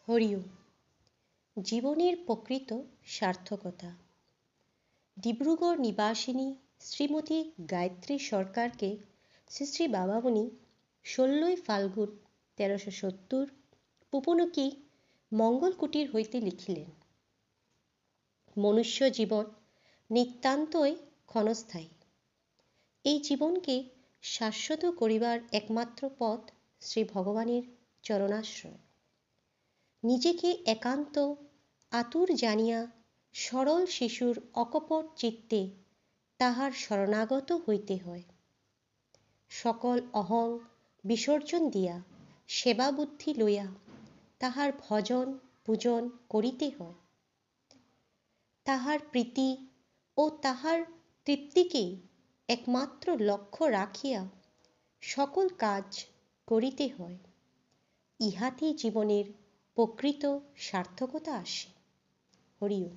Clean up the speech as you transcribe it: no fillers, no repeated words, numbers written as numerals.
হরি ওম। জীবনের প্রকৃত সার্থকতা। ডিব্রুগড় নিবাসিনী শ্রীমতী গায়ত্রী সরকারকে শ্রী শ্রী বাবামণি 16ই ফাল্গুন 1370 পুপনকি মঙ্গল কুটির হইতে লিখিলেন, মনুষ্য জীবন নিতান্তই ক্ষণস্থায়ী। এই জীবনকে শাশ্বত করিবার একমাত্র পথ শ্রী ভগবানের চরণাশ্রয়। নিজেকে একান্ত আতুর জানিয়া সরল শিশুর অকপট চিত্তে তাহার শরণাগত হইতে হয়। সকল অহং বিসর্জন দিয়া সেবা বুদ্ধি লইয়া তাহার ভজন পূজন করিতে হয়। তাহার প্রীতি ও তাহার তৃপ্তিকেই একমাত্র লক্ষ্য রাখিয়া সকল কাজ করিতে হয়। ইহাতেই জীবনের প্রকৃত সার্থকতা আসে। হরি ওম।